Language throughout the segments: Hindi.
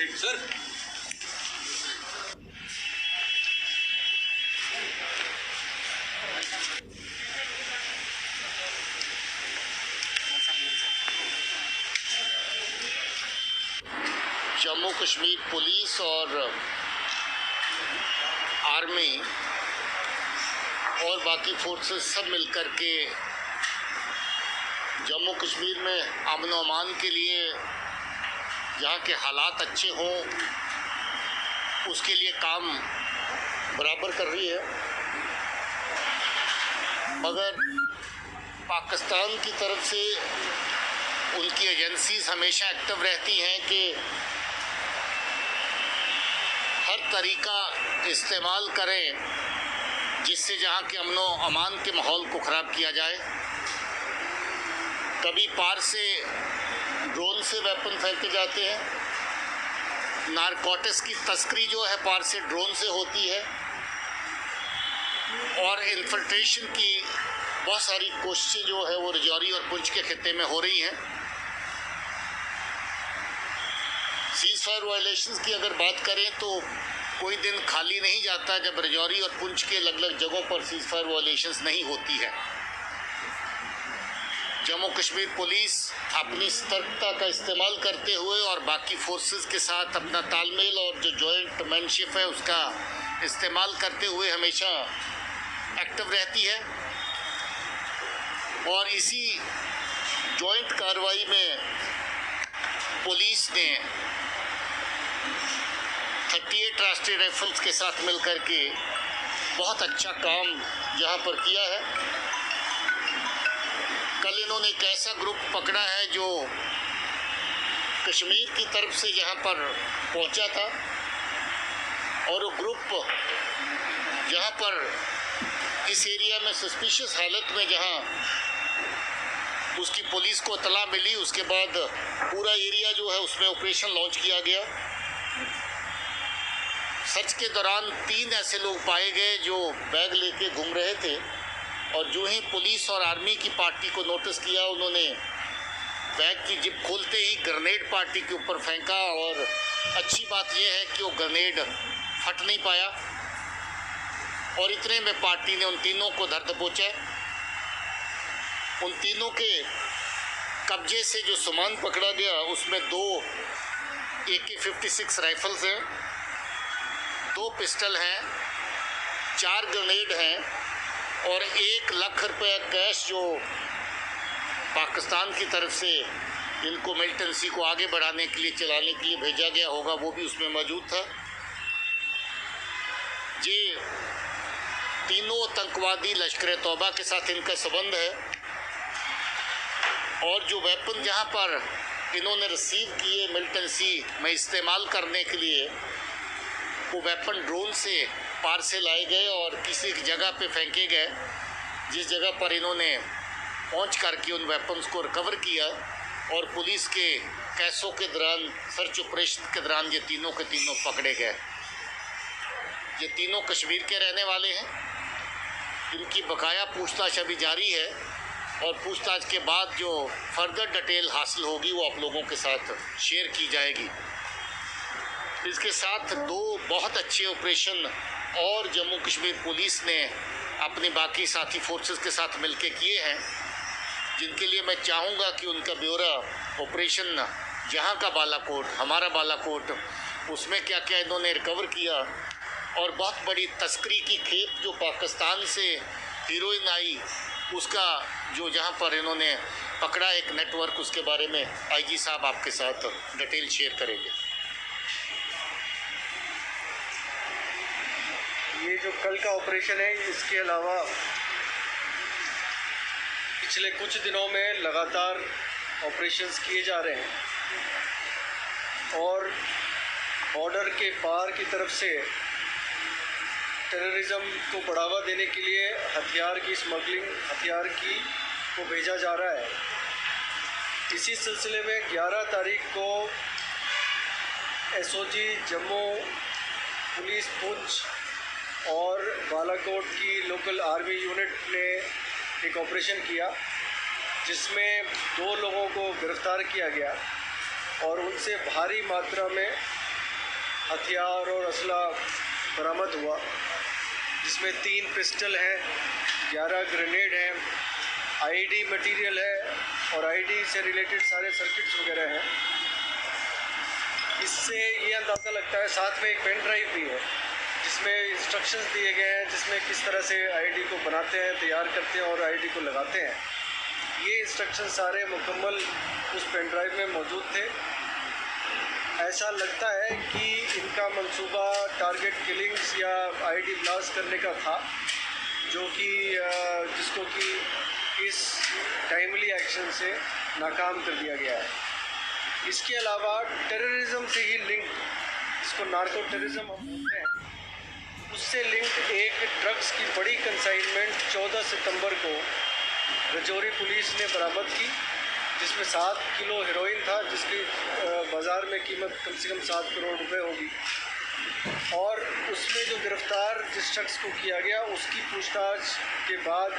सर जम्मू कश्मीर पुलिस और आर्मी और बाकी फोर्सेस सब मिलकर के जम्मू कश्मीर में अमन व अमान के लिए जहाँ के हालात अच्छे हों उसके लिए काम बराबर कर रही है। मगर पाकिस्तान की तरफ से उनकी एजेंसीज हमेशा एक्टिव रहती हैं कि हर तरीका इस्तेमाल करें जिससे जहाँ के अमन व अमान के माहौल को ख़राब किया जाए। कभी पार से ड्रोन से वेपन फेंके जाते हैं, नारकोटिक्स की तस्करी जो है पार से ड्रोन से होती है और इन्फिल्ट्रेशन की बहुत सारी कोशिशें जो है वो राजौरी और पुंछ के खित्ते में हो रही हैं। सीज़ फायर वायलेशंस की अगर बात करें तो कोई दिन खाली नहीं जाता जब राजौरी और पुंछ के अलग अलग जगहों पर सीज़ फायर वायलेशंस नहीं होती है। जम्मू कश्मीर पुलिस अपनी सतर्कता का इस्तेमाल करते हुए और बाकी फोर्सेस के साथ अपना तालमेल और जो जॉइंट मैनशिप है उसका इस्तेमाल करते हुए हमेशा एक्टिव रहती है। और इसी जॉइंट कार्रवाई में पुलिस ने 38 राष्ट्रीय राइफल्स के साथ मिलकर के बहुत अच्छा काम यहाँ पर किया है। कल इन्होंने एक ऐसा ग्रुप पकड़ा है जो कश्मीर की तरफ से यहाँ पर पहुँचा था और वो ग्रुप जहाँ पर इस एरिया में सस्पिशियस हालत में जहाँ उसकी पुलिस को इत्तला मिली उसके बाद पूरा एरिया जो है उसमें ऑपरेशन लॉन्च किया गया। सर्च के दौरान 3 ऐसे लोग पाए गए जो बैग लेके घूम रहे थे और जो ही पुलिस और आर्मी की पार्टी को नोटिस किया उन्होंने बैग की जिप खोलते ही ग्रेनेड पार्टी के ऊपर फेंका। और अच्छी बात यह है कि वो ग्रेनेड फट नहीं पाया और इतने में पार्टी ने उन तीनों को धर दबोचा। उन तीनों के कब्जे से जो सामान पकड़ा गया उसमें 2 AK-56 राइफल्स हैं, 2 पिस्टल हैं, 4 ग्रेनेड हैं और 1 लाख रुपया कैश जो पाकिस्तान की तरफ से इनको मिलिटेंसी को आगे बढ़ाने के लिए चलाने के लिए भेजा गया होगा वो भी उसमें मौजूद था। ये तीनों आतंकवादी लश्कर तौबा के साथ इनका संबंध है और जो वेपन जहाँ पर इन्होंने रिसीव किए मिलिटेंसी में इस्तेमाल करने के लिए वो वेपन ड्रोन से पार से लाए गए और किसी जगह पे फेंके गए जिस जगह पर इन्होंने पहुंच करके उन वेपन्स को रिकवर किया और पुलिस के कैसों के दौरान सर्च ऑपरेशन के दौरान ये तीनों के तीनों पकड़े गए। ये तीनों कश्मीर के रहने वाले हैं। इनकी बकाया पूछताछ अभी जारी है और पूछताछ के बाद जो फर्दर डिटेल हासिल होगी वो आप लोगों के साथ शेयर की जाएगी। इसके साथ 2 बहुत अच्छे ऑपरेशन और जम्मू कश्मीर पुलिस ने अपने बाकी साथी फोर्सेस के साथ मिलकर किए हैं जिनके लिए मैं चाहूँगा कि उनका ब्यौरा ऑपरेशन जहाँ का बालाकोट हमारा बालाकोट उसमें क्या क्या इन्होंने रिकवर किया और बहुत बड़ी तस्करी की खेप जो पाकिस्तान से हीरोइन आई उसका जो जहाँ पर इन्होंने पकड़ा एक नेटवर्क उसके बारे में IG साहब आपके साथ डिटेल शेयर करेंगे। ये जो कल का ऑपरेशन है इसके अलावा पिछले कुछ दिनों में लगातार ऑपरेशंस किए जा रहे हैं और बॉर्डर के पार की तरफ से टेररिज्म को बढ़ावा देने के लिए हथियार की स्मगलिंग को भेजा जा रहा है। इसी सिलसिले में 11 तारीख को SOG जम्मू पुलिस पुंछ और बालाकोट की लोकल आर्मी यूनिट ने एक ऑपरेशन किया जिसमें 2 लोगों को गिरफ्तार किया गया और उनसे भारी मात्रा में हथियार और असला बरामद हुआ, जिसमें 3 पिस्टल हैं, 11 ग्रेनेड हैं, आईडी मटेरियल है और आईडी से रिलेटेड सारे सर्किट्स वगैरह हैं। इससे ये अंदाज़ा लगता है, साथ में एक पेन ड्राइव भी है जिसमें इंस्ट्रक्शंस दिए गए हैं, जिसमें किस तरह से आईडी को बनाते हैं, तैयार करते हैं और आईडी को लगाते हैं। ये इंस्ट्रक्शन सारे मुकम्मल उस पेन ड्राइव में मौजूद थे। ऐसा लगता है कि इनका मंसूबा टारगेट किलिंग्स या आईडी ब्लास्ट करने का था, जो कि जिसको कि इस टाइमली एक्शन से नाकाम कर दिया गया है। इसके अलावा टेररिज्म से ही लिंक, जिसको नार्को टेररिज्म हम बोलते हैं, उससे लिंक एक ड्रग्स की बड़ी कंसाइनमेंट 14 सितंबर को रजौरी पुलिस ने बरामद की, जिसमें 7 किलो हेरोइन था, जिसकी बाज़ार में कीमत कम से कम 7 करोड़ रुपए होगी। और उसमें जो गिरफ़्तार जिस शख्स को किया गया, उसकी पूछताछ के बाद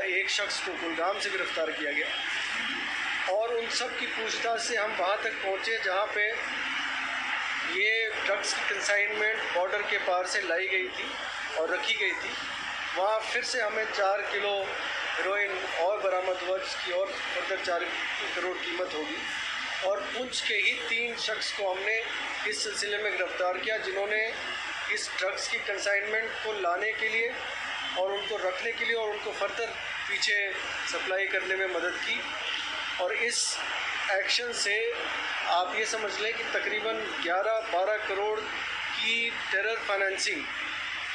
एक शख्स को कुलगाम से गिरफ़्तार किया गया। और उन सब की पूछताछ से हम वहाँ तक पहुँचे जहाँ पे ये ड्रग्स की कंसाइनमेंट बॉर्डर के पार से लाई गई थी और रखी गई थी। वहाँ फिर से हमें 4 किलो हेरोइन और बरामद हुआ, जिसकी और फर्दर 4 करोड़ कीमत होगी। और पुंछ के ही 3 शख्स को हमने इस सिलसिले में गिरफ़्तार किया, जिन्होंने इस ड्रग्स की कंसाइनमेंट को लाने के लिए और उनको रखने के लिए और उनको फर्दर पीछे सप्लाई करने में मदद की। और इस एक्शन से आप ये समझ लें कि तकरीबन 11-12 करोड़ की टेरर फाइनेंसिंग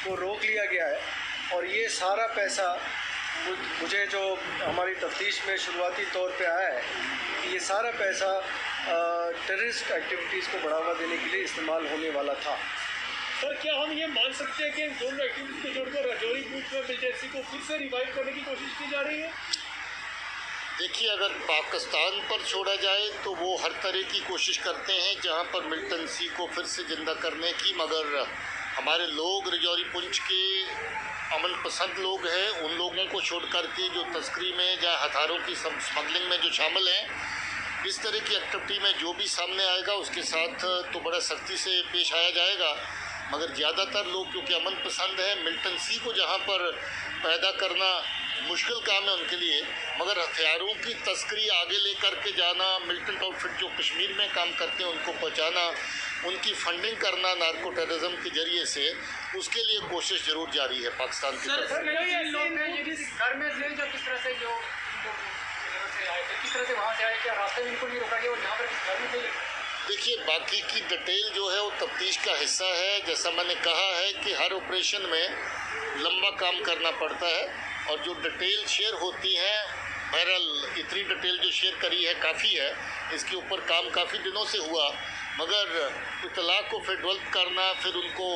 को रोक लिया गया है। और ये सारा पैसा मुझे जो हमारी तफ्तीश में शुरुआती तौर पे आया है कि ये सारा पैसा टेररिस्ट एक्टिविटीज़ को बढ़ावा देने के लिए इस्तेमाल होने वाला था। सर, क्या हम ये मान सकते हैं कि इन दोनों एक्टिविटीज़ को जोड़कर रजौरी पुंछ में मिलिटेंसी को फिर से रिवाइव करने की कोशिश की जा रही है? देखिए, अगर पाकिस्तान पर छोड़ा जाए तो वो हर तरह की कोशिश करते हैं जहाँ पर मिलिटेंसी को फिर से ज़िंदा करने की, मगर हमारे लोग रजौरी पुंछ के अमन पसंद लोग हैं, उन लोगों को छोड़ कर के जो तस्करी में या हथियारों की स्मगलिंग में जो शामिल हैं, इस तरह की एक्टिविटी में जो भी सामने आएगा उसके साथ तो बड़ा सख्ती से पेश आया जाएगा। मगर ज़्यादातर लोग क्योंकि अमन पसंद है, मिलिटेंसी को जहाँ पर पैदा करना मुश्किल काम है उनके लिए, मगर हथियारों की तस्करी आगे लेकर के जाना, मिलिटेंट आउटफिट जो कश्मीर में काम करते हैं उनको पहुँचाना, उनकी फंडिंग करना नार्को टेररिज्म के जरिए से, उसके लिए कोशिश जरूर जारी है पाकिस्तान की तरफ से। घर में से जो किस तरह से जो किस तरह से वहाँ से आए, क्या रास्ते में इनको नहीं रोका गया और यहाँ पर घर में से? देखिए, बाकी की डिटेल जो है वो तफ्तीश का हिस्सा है। जैसा मैंने कहा है कि हर ऑपरेशन में लंबा काम करना पड़ता है और जो डिटेल शेयर होती हैं, बहरहाल इतनी डिटेल जो शेयर करी है काफ़ी है। इसके ऊपर काम काफ़ी दिनों से हुआ, मगर इतला को फिर डेवलप करना, फिर उनको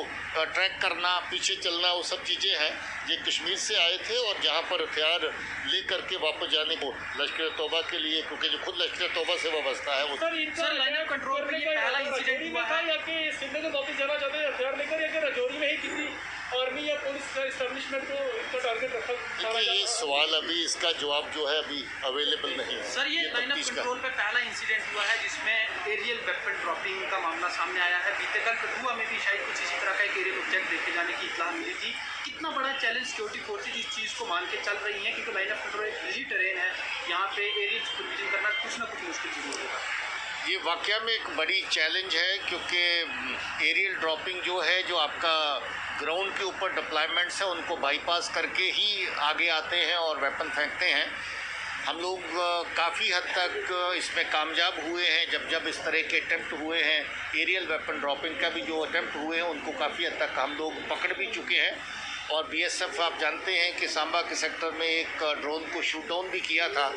ट्रैक करना, पीछे चलना, वो सब चीज़ें हैं। ये कश्मीर से आए थे और जहाँ पर हथियार ले करके वापस जाने को लश्कर तौबा के लिए, क्योंकि जो खुद लश्कर तौबा से वाबस्ता है वो। सर, लाइन ऑफ कंट्रोल में ये पहला इंसिडेंट हुआ है या कि सिंध में वापस जाना चाहते हैं हथियार लेकर, या कि रजौरी में ही किसी आर्मी या पुलिस का एस्टेब्लिशमेंट को इनका टारगेट रखा? देखिए, ये सवाल अभी इसका जवाब जो है अभी अवेलेबल नहीं है। सर, ये लाइन ऑफ कंट्रोल पे पहला इंसिडेंट हुआ है जिसमें एरियल वेपन ड्रॉपिंग का मामला सामने आया है। बीते कल कठुआ में भी शायद कुछ इसी तरह का एक एरियल ऑब्जेक्ट देखे जाने की इत्तला मिली थी। कितना बड़ा चैलेंज सिक्योरिटी फोर्सेज इस चीज़ को मान के चल रही हैं, क्योंकि लाइन ऑफ कंट्रोल एक हिली टेरेन है, यहाँ पे एरियल सुपरविजन करना कुछ ना कुछ मुश्किल जरूर होगा। ये वाकया में एक बड़ी चैलेंज है, क्योंकि एरियल ड्रॉपिंग जो है, जो आपका ग्राउंड के ऊपर डिप्लॉयमेंट्स है, उनको बाईपास करके ही आगे आते हैं और वेपन फेंकते हैं। हम लोग काफ़ी हद तक इसमें कामयाब हुए हैं। जब इस तरह के अटैम्प्ट हुए हैं, एरियल वेपन ड्रॉपिंग का भी जो अटैम्प्ट हुए हैं, उनको काफ़ी हद तक हम लोग पकड़ भी चुके हैं। और बीएसएफ आप जानते हैं कि सांबा के सेक्टर में एक ड्रोन को शूट डाउन भी किया था।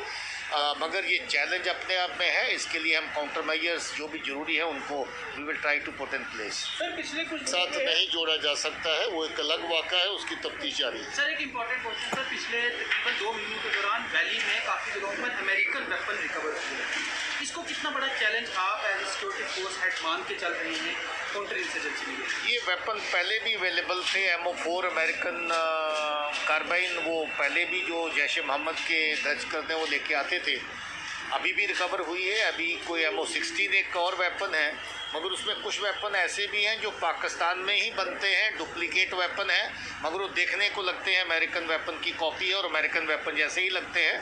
मगर ये चैलेंज अपने आप में है, इसके लिए हम काउंटर मेजर्स जो भी ज़रूरी है उनको we will try to put in place. Sir, पिछले कुछ साथ नहीं जोड़ा जा सकता है, वो एक अलग वाक़ा है, उसकी तफ्तीश जारी है। सर, एक इम्पॉर्टेंट क्वेश्चन सर, पिछले तकरीबन 2 महीनों के दौरान वैली में काफ़ी जगहों पर अमेरिकन वेपन रिकवर हुए। इसको कितना बड़ा चैलेंज आप एज सिक्योरिटी फोर्स हेड मान के चल रहे हैं काउंटर इंसर्जेंसी में? ये वेपन पहले भी अवेलेबल थे। MO4 अमेरिकन कार्बाइन, वो पहले भी जो जैश मोहम्मद के दर्ज करते हैं वो लेके आते थे, अभी भी रिकवर हुई है। अभी कोई MO16 एक और वेपन है मगर उसमें कुछ वेपन ऐसे भी हैं जो पाकिस्तान में ही बनते हैं, डुप्लीकेट वेपन है, मगर वो देखने को लगते हैं अमेरिकन वेपन की कॉपी है और अमेरिकन वेपन जैसे ही लगते हैं।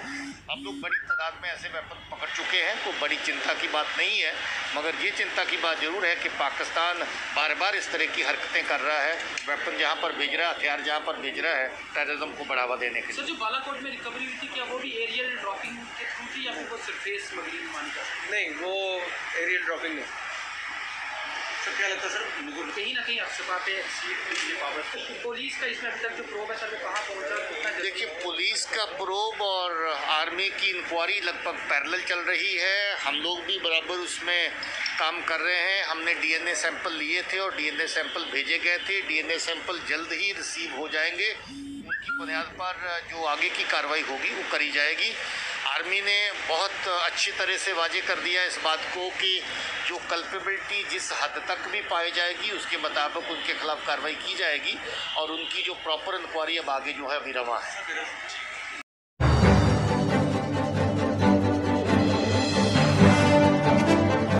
हम लोग बड़ी तादाद में ऐसे वेपन पकड़ चुके हैं, तो बड़ी चिंता की बात नहीं है। मगर ये चिंता की बात ज़रूर है कि पाकिस्तान बार बार इस तरह की हरकतें कर रहा है, वेपन जहाँ पर भेज रहा है, हथियार जहाँ पर भेज रहा है, टेररिज्म को बढ़ावा देने के लिए। सर, जो बालाकोट में रिकवरी हुई थी, क्या वो भी एरियल ड्रॉपिंग के थ्रू थी या फिर वो सरफेस स्मगलिंग मानकर? नहीं, वो एरियल ड्रॉपिंग नहीं। सर, क्या लगता है सर, कहीं ना कहीं अफसपा पे सीट पावर पुलिस का इसमें अभी तक जो प्रोब है सर, वो कहाँ पहुँचा, कितना? देखिए, पुलिस का प्रोब और आर्मी की इंक्वायरी लगभग पैरेलल चल रही है। हम लोग भी बराबर उसमें काम कर रहे हैं। हमने डीएनए सैंपल लिए थे और डीएनए सैंपल भेजे गए थे। डीएनए सैंपल जल्द ही रिसीव हो जाएंगे। उनकी बुनियाद पर जो आगे की कार्रवाई होगी वो करी जाएगी। आर्मी ने बहुत अच्छी तरह से वाज़ेह कर दिया इस बात को कि जो कल्पेबिलिटी जिस हद तक भी पाई जाएगी उसके मुताबिक उनके खिलाफ कार्रवाई की जाएगी और उनकी जो प्रॉपर इंक्वायरी अब आगे जो है अभी रवा है।